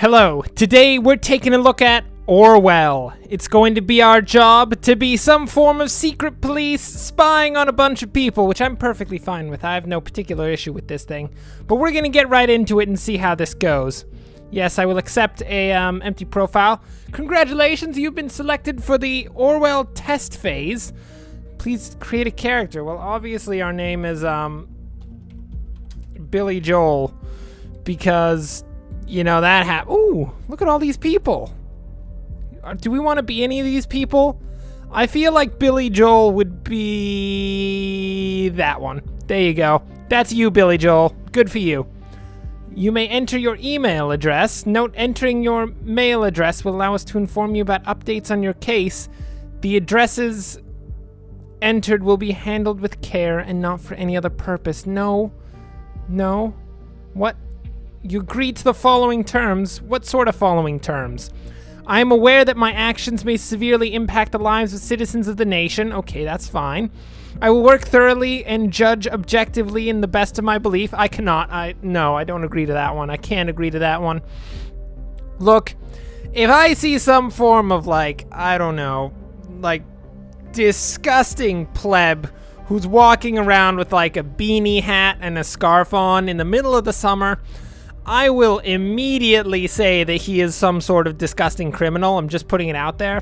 Hello, today we're taking a look at Orwell. It's going to be our job to be some form of secret police spying on a bunch of people, which I'm perfectly fine with. I have no particular issue with this thing. But we're gonna get right into it and see how this goes. Yes, I will accept a empty profile. Congratulations, you've been selected for the Orwell test phase. Please create a character. Well, obviously our name is Billy Joel, because you know that ooh, look at all these people. Do we want to be any of these people? I feel like Billy Joel would be that one. There you go. That's you, Billy Joel. Good for you. You may enter your email address. Note, entering your mail address will allow us to inform you about updates on your case. The addresses entered will be handled with care and not for any other purpose. No. What? You agree to the following terms. What sort of following terms? I am aware that my actions may severely impact the lives of citizens of the nation. Okay, that's fine. I will work thoroughly and judge objectively in the best of my belief. I cannot. No, I don't agree to that one. I can't agree to that one. Look, if I see some form of I don't know, disgusting pleb who's walking around with a beanie hat and a scarf on in the middle of the summer, I will immediately say that he is some sort of disgusting criminal. I'm just putting it out there.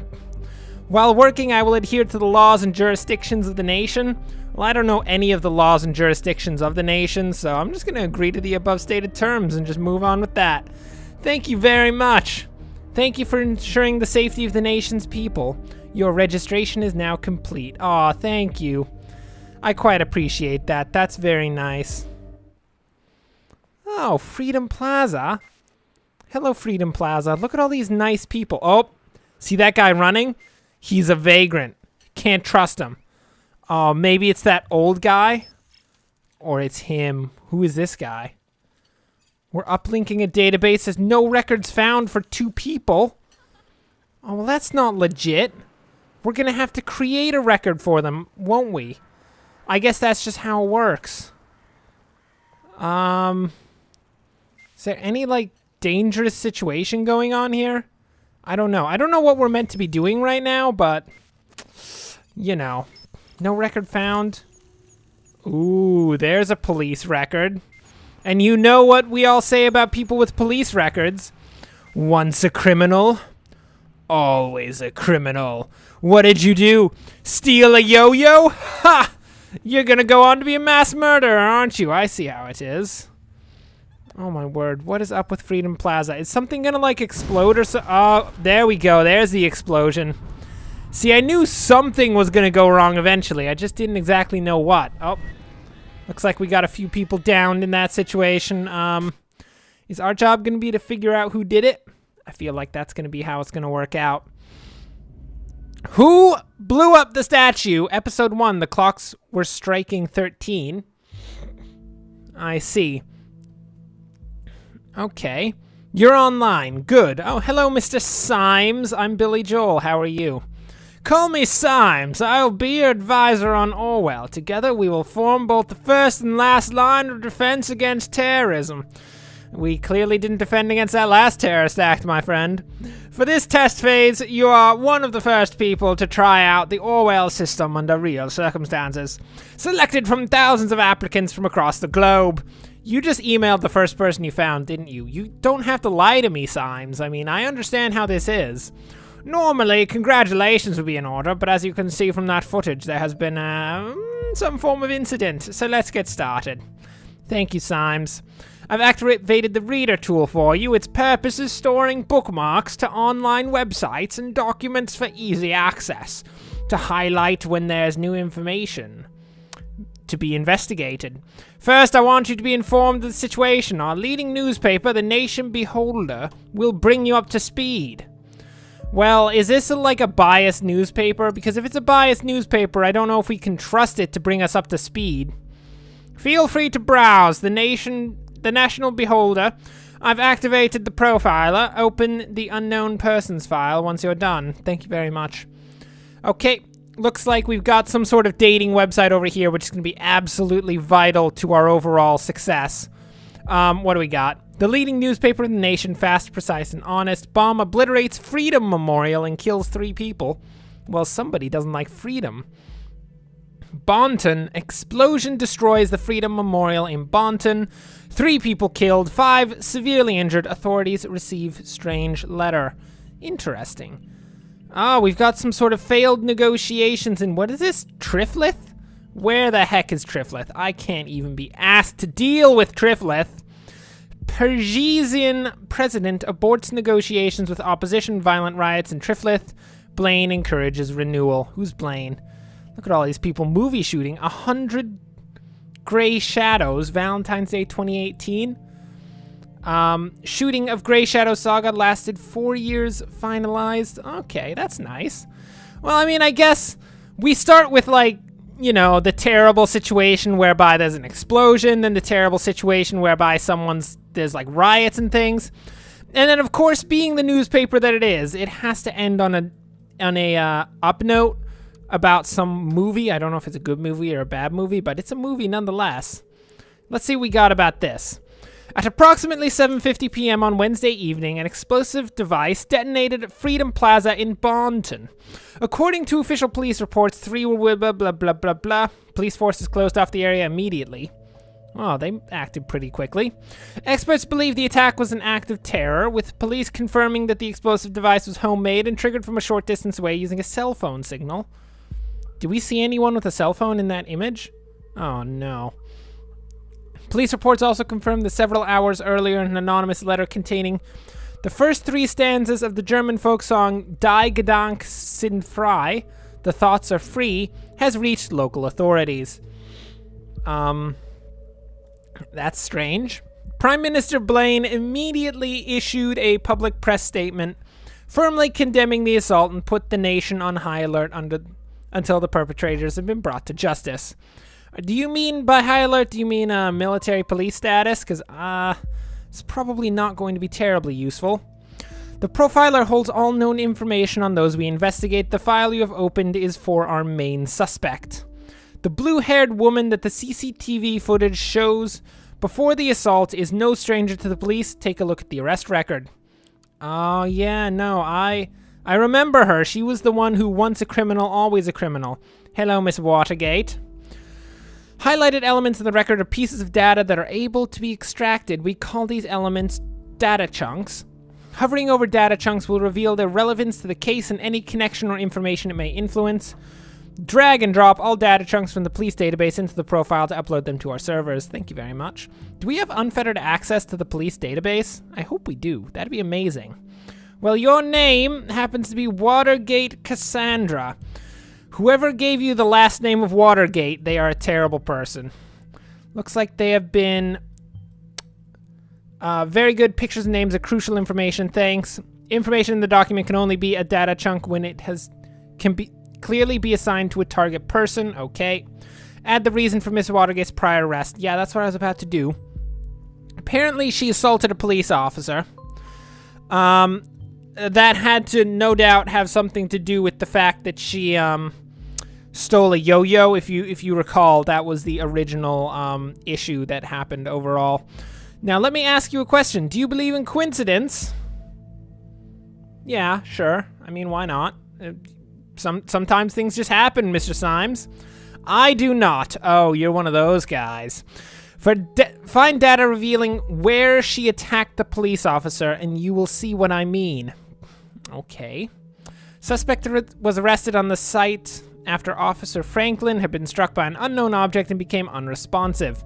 While working, I will adhere to the laws and jurisdictions of the nation. Well, I don't know any of the laws and jurisdictions of the nation, so I'm just going to agree to the above stated terms and just move on with that. Thank you very much. Thank you for ensuring the safety of the nation's people. Your registration is now complete. Aw, thank you. I quite appreciate that. That's very nice. Oh, Freedom Plaza. Hello, Freedom Plaza. Look at all these nice people. Oh, see that guy running? He's a vagrant. Can't trust him. Oh, maybe it's that old guy? Or it's him. Who is this guy? We're uplinking a database. There's no records found for 2 people. Oh, well, that's not legit. We're gonna have to create a record for them, won't we? I guess that's just how it works. Is there any, dangerous situation going on here? I don't know. I don't know what we're meant to be doing right now, but, you know. No record found. Ooh, there's a police record. And you know what we all say about people with police records. Once a criminal, always a criminal. What did you do? Steal a yo-yo? Ha! You're gonna go on to be a mass murderer, aren't you? I see how it is. Oh my word, what is up with Freedom Plaza? Is something gonna explode or so? Oh, there we go, there's the explosion. See, I knew something was gonna go wrong eventually. I just didn't exactly know what. Oh, looks like we got a few people downed in that situation. Is our job gonna be to figure out who did it? I feel like that's gonna be how it's gonna work out. Who blew up the statue? Episode 1, the clocks were striking 13. I see. Okay. You're online. Good. Oh, hello, Mr. Symes. I'm Billy Joel. How are you? Call me Symes. I'll be your advisor on Orwell. Together we will form both the first and last line of defense against terrorism. We clearly didn't defend against that last terrorist act, my friend. For this test phase, you are one of the first people to try out the Orwell system under real circumstances. Selected from thousands of applicants from across the globe. You just emailed the first person you found, didn't you? You don't have to lie to me, Symes. I mean, I understand how this is. Normally, congratulations would be in order, but as you can see from that footage, there has been some form of incident. So let's get started. Thank you, Symes. I've activated the reader tool for you. Its purpose is storing bookmarks to online websites and documents for easy access, to highlight when there's new information to be investigated. First, I want you to be informed of the situation. Our leading newspaper, the Nation Beholder, will bring you up to speed. Well, is this a biased newspaper? Because if it's a biased newspaper, I don't know if we can trust it to bring us up to speed. Feel free to browse the National Beholder. I've activated the profiler. Open the unknown persons file once you're done. Thank you very much. Okay, looks like we've got some sort of dating website over here, which is going to be absolutely vital to our overall success. What do we got? The leading newspaper in the nation, fast, precise, and honest. Bomb obliterates Freedom Memorial and kills 3 people. Well, somebody doesn't like freedom. Bonton. Explosion destroys the Freedom Memorial in Bonton. 3 people killed, 5 severely injured. Authorities receive strange letter. Interesting. Oh, we've got some sort of failed negotiations in, what is this? Triflith? Where the heck is Triflith? I can't even be asked to deal with Triflith. Persian president aborts negotiations with opposition, violent riots in Triflith. Blaine encourages renewal. Who's Blaine? Look at all these people movie shooting. 100 Gray Shadows, Valentine's Day 2018. Shooting of Gray Shadow Saga lasted 4 years, finalized. Okay, that's nice. Well, I mean, I guess we start with, like, you know, the terrible situation whereby there's an explosion, then the terrible situation whereby there's like riots and things. And then, of course, being the newspaper that it is, it has to end on a up note about some movie. I don't know if it's a good movie or a bad movie, but it's a movie nonetheless. Let's see what we got about this. At approximately 7:50 p.m. on Wednesday evening, an explosive device detonated at Freedom Plaza in Bonton. According to official police reports, 3 were blah, blah, blah, blah, blah. Police forces closed off the area immediately. Oh, they acted pretty quickly. Experts believe the attack was an act of terror, with police confirming that the explosive device was homemade and triggered from a short distance away using a cell phone signal. Do we see anyone with a cell phone in that image? Oh, no. Police reports also confirmed that several hours earlier, an anonymous letter containing the first 3 stanzas of the German folk song Die Gedanken sind frei, The Thoughts Are Free, has reached local authorities. That's strange. Prime Minister Blaine immediately issued a public press statement firmly condemning the assault and put the nation on high alert until the perpetrators have been brought to justice. Do you mean by high alert, do you mean military police status? Because it's probably not going to be terribly useful. The profiler holds all known information on those we investigate. The file you have opened is for our main suspect. The blue-haired woman that the CCTV footage shows before the assault is no stranger to the police. Take a look at the arrest record. Oh, yeah, no, I remember her. She was the one who, once a criminal, always a criminal. Hello, Miss Watergate. Highlighted elements of the record are pieces of data that are able to be extracted. We call these elements data chunks. Hovering over data chunks will reveal their relevance to the case and any connection or information it may influence. Drag and drop all data chunks from the police database into the profile to upload them to our servers. Thank you very much. Do we have unfettered access to the police database? I hope we do. That'd be amazing. Well, your name happens to be Watergate Cassandra. Whoever gave you the last name of Watergate, they are a terrible person. Looks like they have been very good. Pictures and names are crucial information. Thanks. Information in the document can only be a data chunk when it can clearly be assigned to a target person. Okay. Add the reason for Miss Watergate's prior arrest. Yeah, that's what I was about to do. Apparently, she assaulted a police officer. That had to, no doubt, have something to do with the fact that she stole a yo-yo. If you recall, that was the original issue that happened overall. Now, let me ask you a question. Do you believe in coincidence? Yeah, sure. I mean, why not? Sometimes things just happen, Mr. Symes. I do not. Oh, you're one of those guys. Find data revealing where she attacked the police officer, and you will see what I mean. Okay. Suspect was arrested on the site after Officer Franklin had been struck by an unknown object and became unresponsive.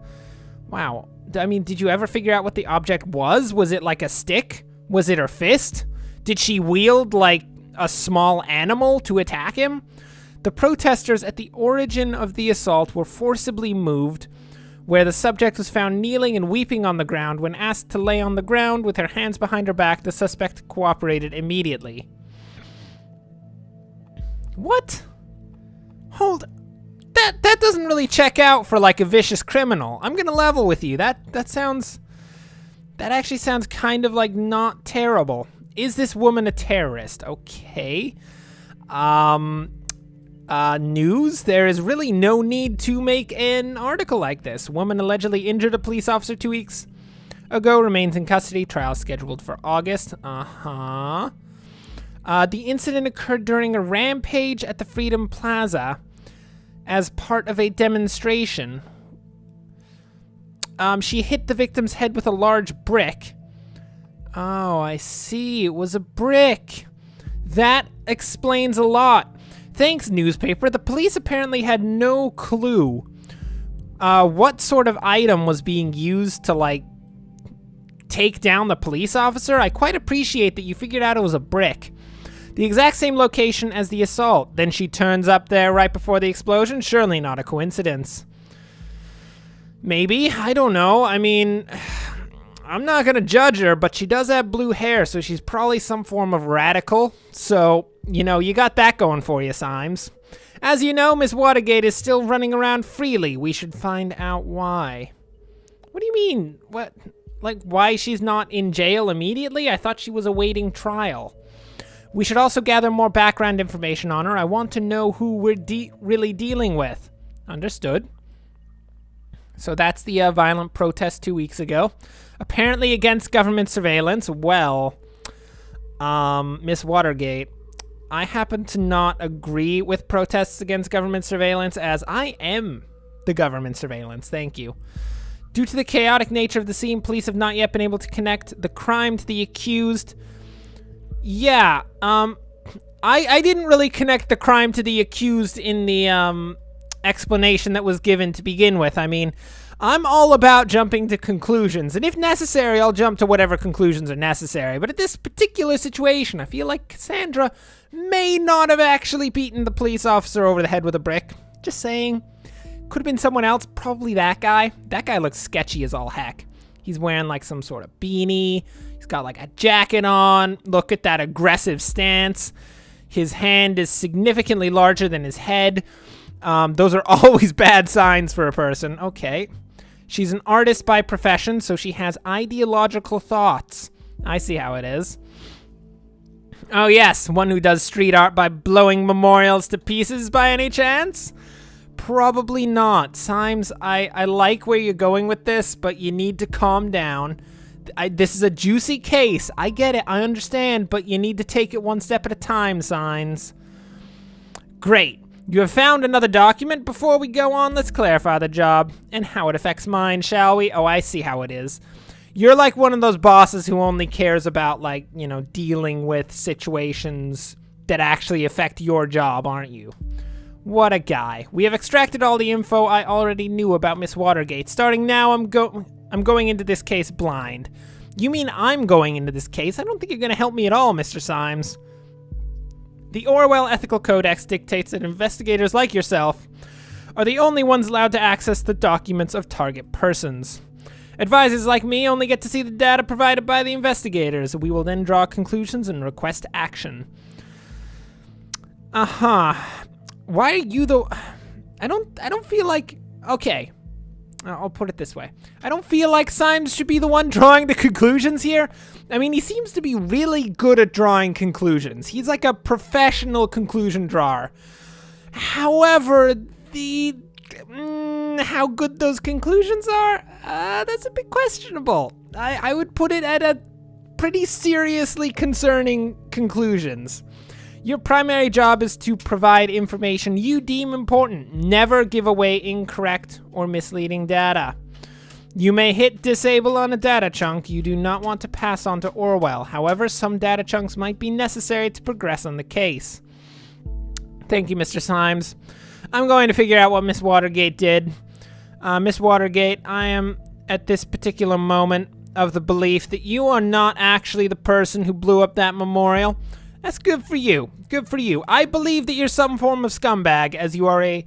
Wow. I mean, did you ever figure out what the object was? Was it like a stick? Was it her fist? Did she wield, like, a small animal to attack him? The protesters at the origin of the assault were forcibly moved, where the subject was found kneeling and weeping on the ground. When asked to lay on the ground with her hands behind her back, the suspect cooperated immediately. What? Hold. That doesn't really check out for, like, a vicious criminal. I'm gonna level with you. That actually sounds kind of like not terrible. Is this woman a terrorist? Okay. News. There is really no need to make an article like this. Woman allegedly injured a police officer 2 weeks ago remains in custody. Trial scheduled for August. The incident occurred during a rampage at the Freedom Plaza as part of a demonstration. She hit the victim's head with a large brick. Oh, I see. It was a brick. That explains a lot. Thanks, newspaper. The police apparently had no clue what sort of item was being used to, like, take down the police officer. I quite appreciate that you figured out it was a brick. The exact same location as the assault. Then she turns up there right before the explosion? Surely not a coincidence. Maybe. I don't know. I mean, I'm not gonna judge her, but she does have blue hair, so she's probably some form of radical. So, you know, you got that going for you, Symes. As you know, Miss Watergate is still running around freely. We should find out why. What do you mean? What? Like, why she's not in jail immediately? I thought she was awaiting trial. We should also gather more background information on her. I want to know who we're really dealing with. Understood. So that's the violent protest 2 weeks ago. Apparently against government surveillance. Well, Miss Watergate, I happen to not agree with protests against government surveillance, as I am the government surveillance. Thank you. Due to the chaotic nature of the scene, police have not yet been able to connect the crime to the accused. Yeah, I didn't really connect the crime to the accused in the explanation that was given to begin with. I mean, I'm all about jumping to conclusions, and if necessary, I'll jump to whatever conclusions are necessary. But at this particular situation, I feel like Cassandra may not have actually beaten the police officer over the head with a brick. Just saying. Could have been someone else, probably that guy. That guy looks sketchy as all heck. He's wearing like some sort of beanie. He's got like a jacket on. Look at that aggressive stance. His hand is significantly larger than his head. Those are always bad signs for a person. Okay. She's an artist by profession, so she has ideological thoughts. I see how it is. Oh yes, one who does street art by blowing memorials to pieces by any chance? Probably not. Symes, I like where you're going with this, but you need to calm down. This is a juicy case. I get it. I understand, but you need to take it one step at a time, Symes. Great. You have found another document. Before we go on, let's clarify the job and how it affects mine, shall we? Oh, I see how it is. You're like one of those bosses who only cares about, like, you know, dealing with situations that actually affect your job, aren't you? What a guy. We have extracted all the info I already knew about Miss Watergate. Starting now, I'm going into this case blind. You mean I'm going into this case? I don't think you're going to help me at all, Mr. Symes. The Orwell Ethical Codex dictates that investigators like yourself are the only ones allowed to access the documents of target persons. Advisors like me only get to see the data provided by the investigators. We will then draw conclusions and request action. Why are you the... I don't feel like... Okay. I'll put it this way. I don't feel like Symes should be the one drawing the conclusions here. I mean, he seems to be really good at drawing conclusions. He's like a professional conclusion drawer. However, how good those conclusions are, that's a bit questionable. I would put it at a pretty seriously concerning conclusions. Your primary job is to provide information you deem important. Never give away incorrect or misleading data. You may hit disable on a data chunk you do not want to pass on to Orwell. However, some data chunks might be necessary to progress on the case. Thank you, Mr. Symes. I'm going to figure out what Miss Watergate did. Miss Watergate, I am at this particular moment of the belief that you are not actually the person who blew up that memorial. That's good for you. Good for you. I believe that you're some form of scumbag, as you are a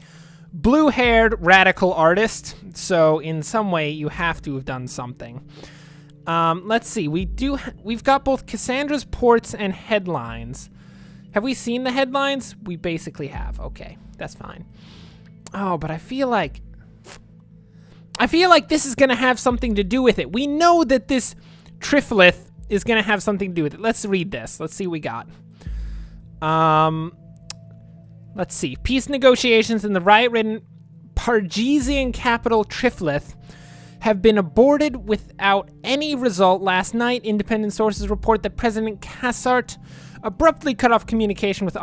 blue-haired radical artist. So in some way, you have to have done something. Let's see. We've got both Cassandra's ports and headlines. Have we seen the headlines? We basically have. Okay, that's fine. Oh, but I feel like this is gonna have something to do with it. We know that this triflith is gonna have something to do with it. Let's read this. Let's see what we got. Let's see. Peace negotiations in the riot-ridden Pargesian capital Triflith have been aborted without any result. Last night, independent sources report that President Kassart abruptly cut off communication with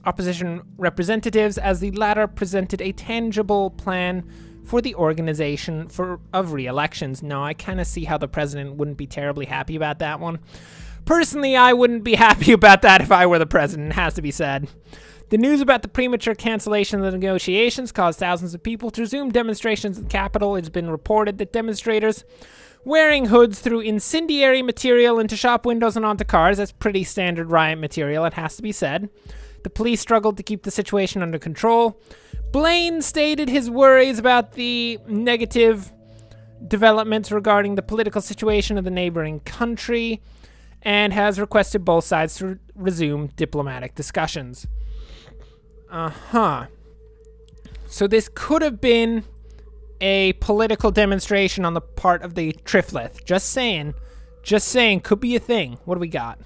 opposition representatives as the latter presented a tangible plan for the organization of re-elections. Now, I kind of see how the president wouldn't be terribly happy about that one. Personally, I wouldn't be happy about that if I were the president, it has to be said. The news about the premature cancellation of the negotiations caused thousands of people to resume demonstrations in the Capitol. It's been reported that demonstrators wearing hoods threw incendiary material into shop windows and onto cars. That's pretty standard riot material, it has to be said. The police struggled to keep the situation under control. Blaine stated his worries about the negative developments regarding the political situation of the neighboring country and has requested both sides to resume diplomatic discussions. So this could have been a political demonstration on the part of the Triflith. Just saying, could be a thing. What do we got?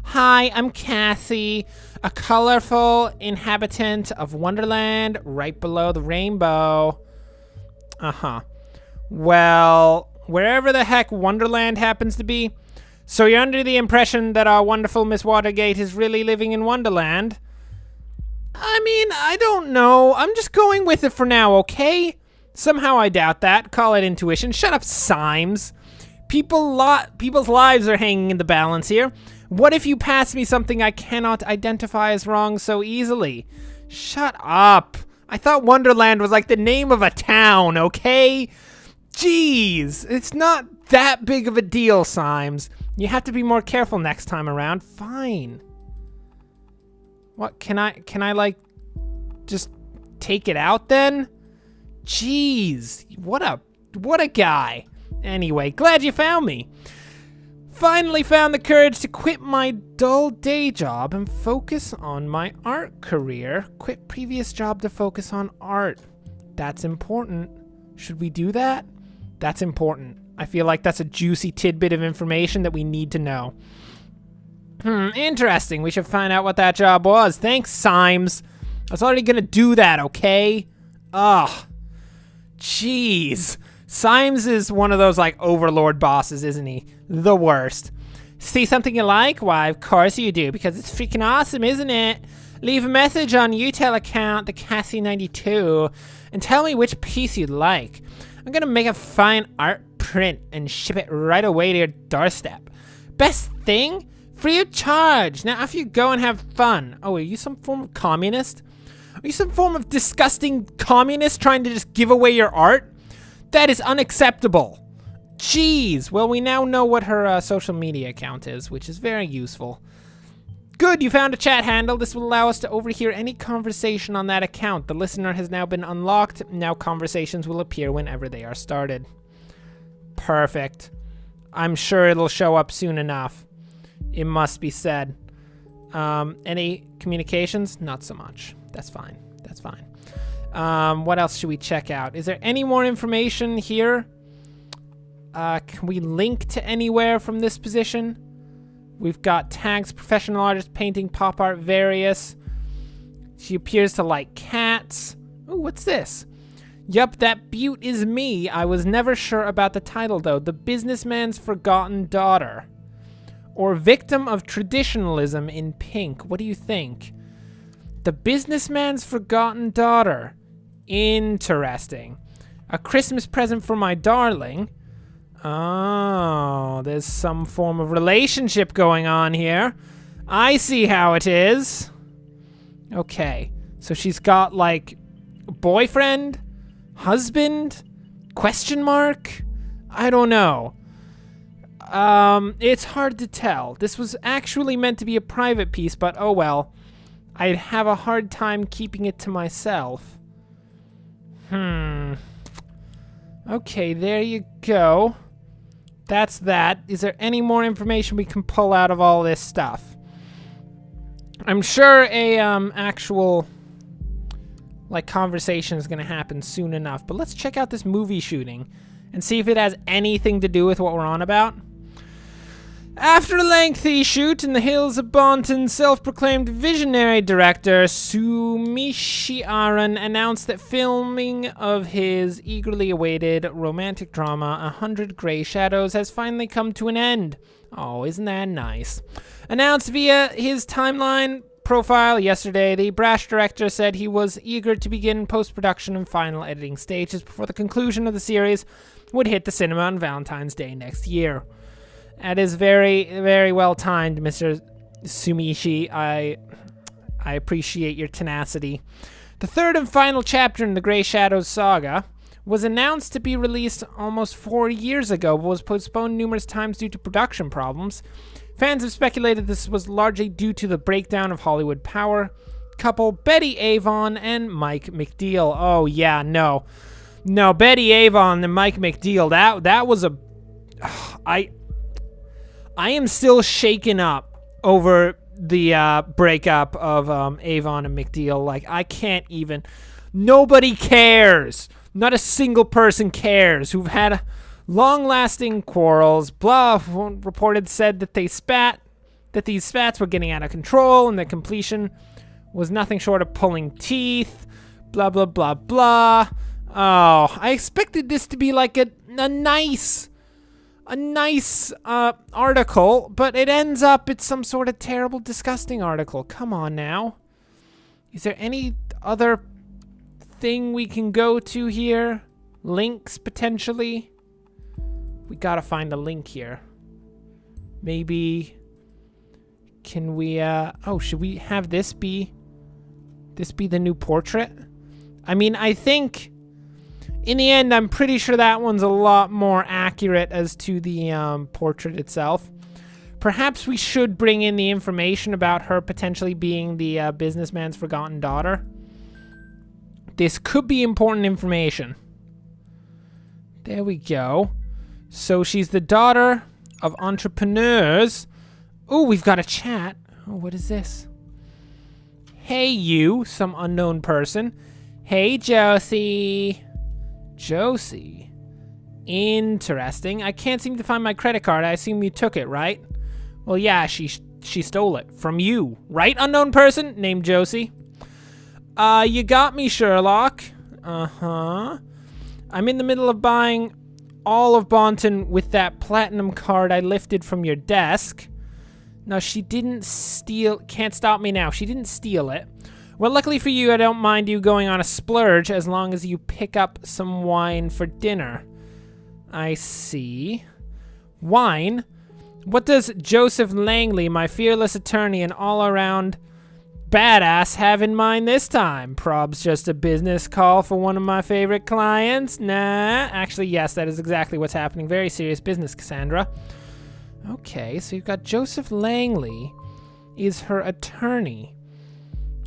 Hi, I'm Kathy, a colorful inhabitant of Wonderland right below the rainbow. Well, wherever the heck Wonderland happens to be. So you're under the impression that our wonderful Miss Watergate is really living in Wonderland? I mean, I don't know. I'm just going with it for now, okay? Somehow I doubt that. Call it intuition. Shut up, Symes. People's lives are hanging in the balance here. What if you pass me something I cannot identify as wrong so easily? Shut up. I thought Wonderland was like the name of a town, okay? Jeez, it's not that big of a deal, Symes. You have to be more careful next time around. Fine. What, can I like, just take it out then? Jeez, what a guy. Anyway, glad you found me. Finally found the courage to quit my dull day job and focus on my art career. Quit previous job to focus on art. That's important. Should we do that? That's important. I feel like that's a juicy tidbit of information that we need to know. Interesting. We should find out what that job was. Thanks, Symes. I was already gonna do that, okay? Ugh. Jeez. Symes is one of those, like, overlord bosses, isn't he? The worst. See something you like? Why, of course you do, because it's freaking awesome, isn't it? Leave a message on Utel account, the Cassie92, and tell me which piece you'd like. I'm gonna make a fine art print and ship it right away to your doorstep. Best thing? Free of charge. Now, after you go and have fun. Oh, are you some form of communist? Are you some form of disgusting communist trying to just give away your art? That is unacceptable. Jeez. Well, we now know what her social media account is, which is very useful. Good, you found a chat handle. This will allow us to overhear any conversation on that account. The listener has now been unlocked. Now conversations will appear whenever they are started. Perfect. I'm sure it'll show up soon enough. It must be said. Any communications? Not so much. That's fine. That's fine. What else should we check out? Is there any more information here? Can we link to anywhere from this position? We've got tags, professional artist, painting, pop art, various. She appears to like cats. Ooh, what's this? Yup, that beaut is me. I was never sure about the title, though. The Businessman's Forgotten Daughter. Or Victim of Traditionalism in pink. What do you think? The Businessman's Forgotten Daughter. Interesting. A Christmas present for my darling. Oh, there's some form of relationship going on here. I see how it is. Okay, so she's got like boyfriend, husband, question mark? I don't know. It's hard to tell. This was actually meant to be a private piece, but oh well. I'd have a hard time keeping it to myself. Okay, there you go. That's that. Is there any more information we can pull out of all this stuff? I'm sure a actual like conversation is gonna happen soon enough, but let's check out this movie shooting and see if it has anything to do with what we're on about. After a lengthy shoot in the hills of Bonton, self-proclaimed visionary director Sumishi Aran announced that filming of his eagerly awaited romantic drama 100 Grey Shadows has finally come to an end. Oh, isn't that nice? Announced via his timeline profile yesterday, the brash director said he was eager to begin post-production and final editing stages before the conclusion of the series would hit the cinema on Valentine's Day next year. That is very, very well timed, Mr. Sumishi. I appreciate your tenacity. The third and final chapter in the Grey Shadows saga was announced to be released almost 4 years ago, but was postponed numerous times due to production problems. Fans have speculated this was largely due to the breakdown of Hollywood power couple Betty Avon and Mike McDeal. Oh yeah, no, Betty Avon and Mike McDeal. That was a I am still shaken up over the breakup of Avon and McDeal. Like, I can't even. Nobody cares. Not a single person cares. Who've had long-lasting quarrels. Blah. One reported said that these spats were getting out of control, and the completion was nothing short of pulling teeth. Blah blah blah blah. Oh, I expected this to be like a nice article, but it ends up it's some sort of terrible, disgusting article. Come on now. Is there any other thing we can go to here? Links, potentially? We gotta find a link here. Maybe... Can we, oh, should we have this be the new portrait? I mean, I think... In the end, I'm pretty sure that one's a lot more accurate as to the portrait itself. Perhaps we should bring in the information about her potentially being the businessman's forgotten daughter. This could be important information. There we go. So she's the daughter of entrepreneurs. Oh, we've got a chat. Oh, what is this? Hey, you, some unknown person. Hey, Josie. Josie. Interesting. I can't seem to find my credit card. I assume you took it, right? Well, yeah, she stole it from you, right, unknown person named Josie? You got me, Sherlock. Uh-huh. I'm in the middle of buying all of Bonton with that platinum card I lifted from your desk. No, she didn't steal... Can't stop me now. She didn't steal it. Well, luckily for you, I don't mind you going on a splurge as long as you pick up some wine for dinner. I see. Wine? What does Joseph Langley, my fearless attorney and all-around badass, have in mind this time? Prob's just a business call for one of my favorite clients? Nah. Actually, yes, that is exactly what's happening. Very serious business, Cassandra. Okay, so you've got Joseph Langley is her attorney,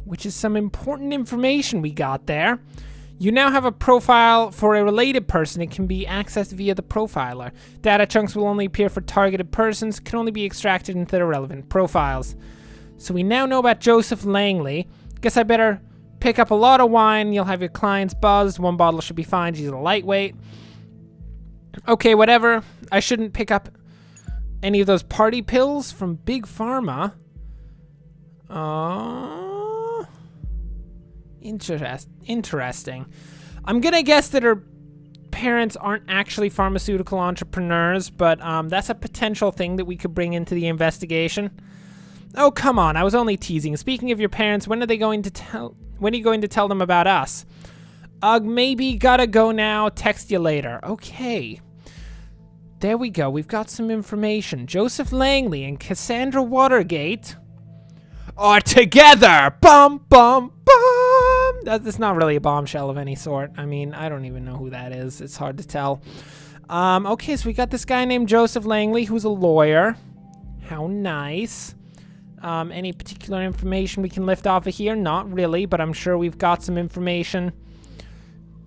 which is some important information we got there. You now have a profile for a related person. It can be accessed via the profiler. Data chunks will only appear for targeted persons, can only be extracted into the relevant profiles. So we now know about Joseph Langley. Guess I better pick up a lot of wine. You'll have your clients buzzed. 1 bottle should be fine. She's a lightweight. Okay, whatever. I shouldn't pick up any of those party pills from Big Pharma. Interesting. I'm gonna guess that her parents aren't actually pharmaceutical entrepreneurs, but that's a potential thing that we could bring into the investigation. Oh, come on, I was only teasing. Speaking of your parents, when are you going to tell them about us? Maybe gotta go now, text you later. Okay. There we go, we've got some information. Joseph Langley and Cassandra Watergate are together! Bum, bum, bum! That's not really a bombshell of any sort. I mean, I don't even know who that is. It's hard to tell. Okay, so we got this guy named Joseph Langley, who's a lawyer. How nice. Any particular information we can lift off of here? Not really, but I'm sure we've got some information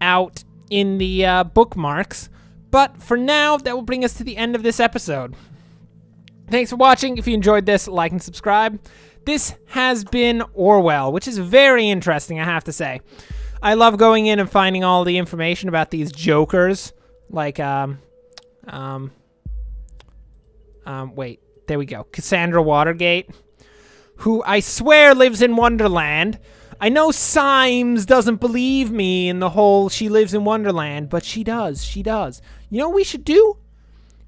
out in the bookmarks. But for now, that will bring us to the end of this episode. Thanks for watching. If you enjoyed this, like and subscribe. This has been Orwell, which is very interesting, I have to say. I love going in and finding all the information about these jokers. Like, wait. There we go. Cassandra Watergate, who I swear lives in Wonderland. I know Symes doesn't believe me in the whole she lives in Wonderland, but she does. She does. You know what we should do?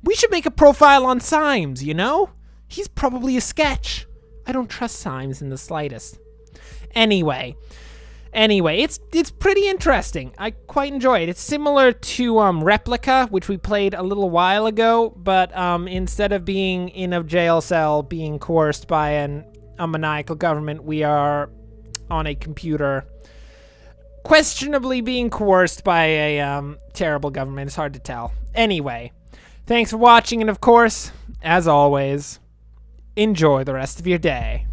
We should make a profile on Symes, you know? He's probably a sketch. I don't trust Symes in the slightest. Anyway, it's pretty interesting. I quite enjoy it. It's similar to Replica, which we played a little while ago, but instead of being in a jail cell being coerced by a maniacal government, we are on a computer questionably being coerced by a terrible government. It's hard to tell. Anyway, thanks for watching, and of course, as always, enjoy the rest of your day.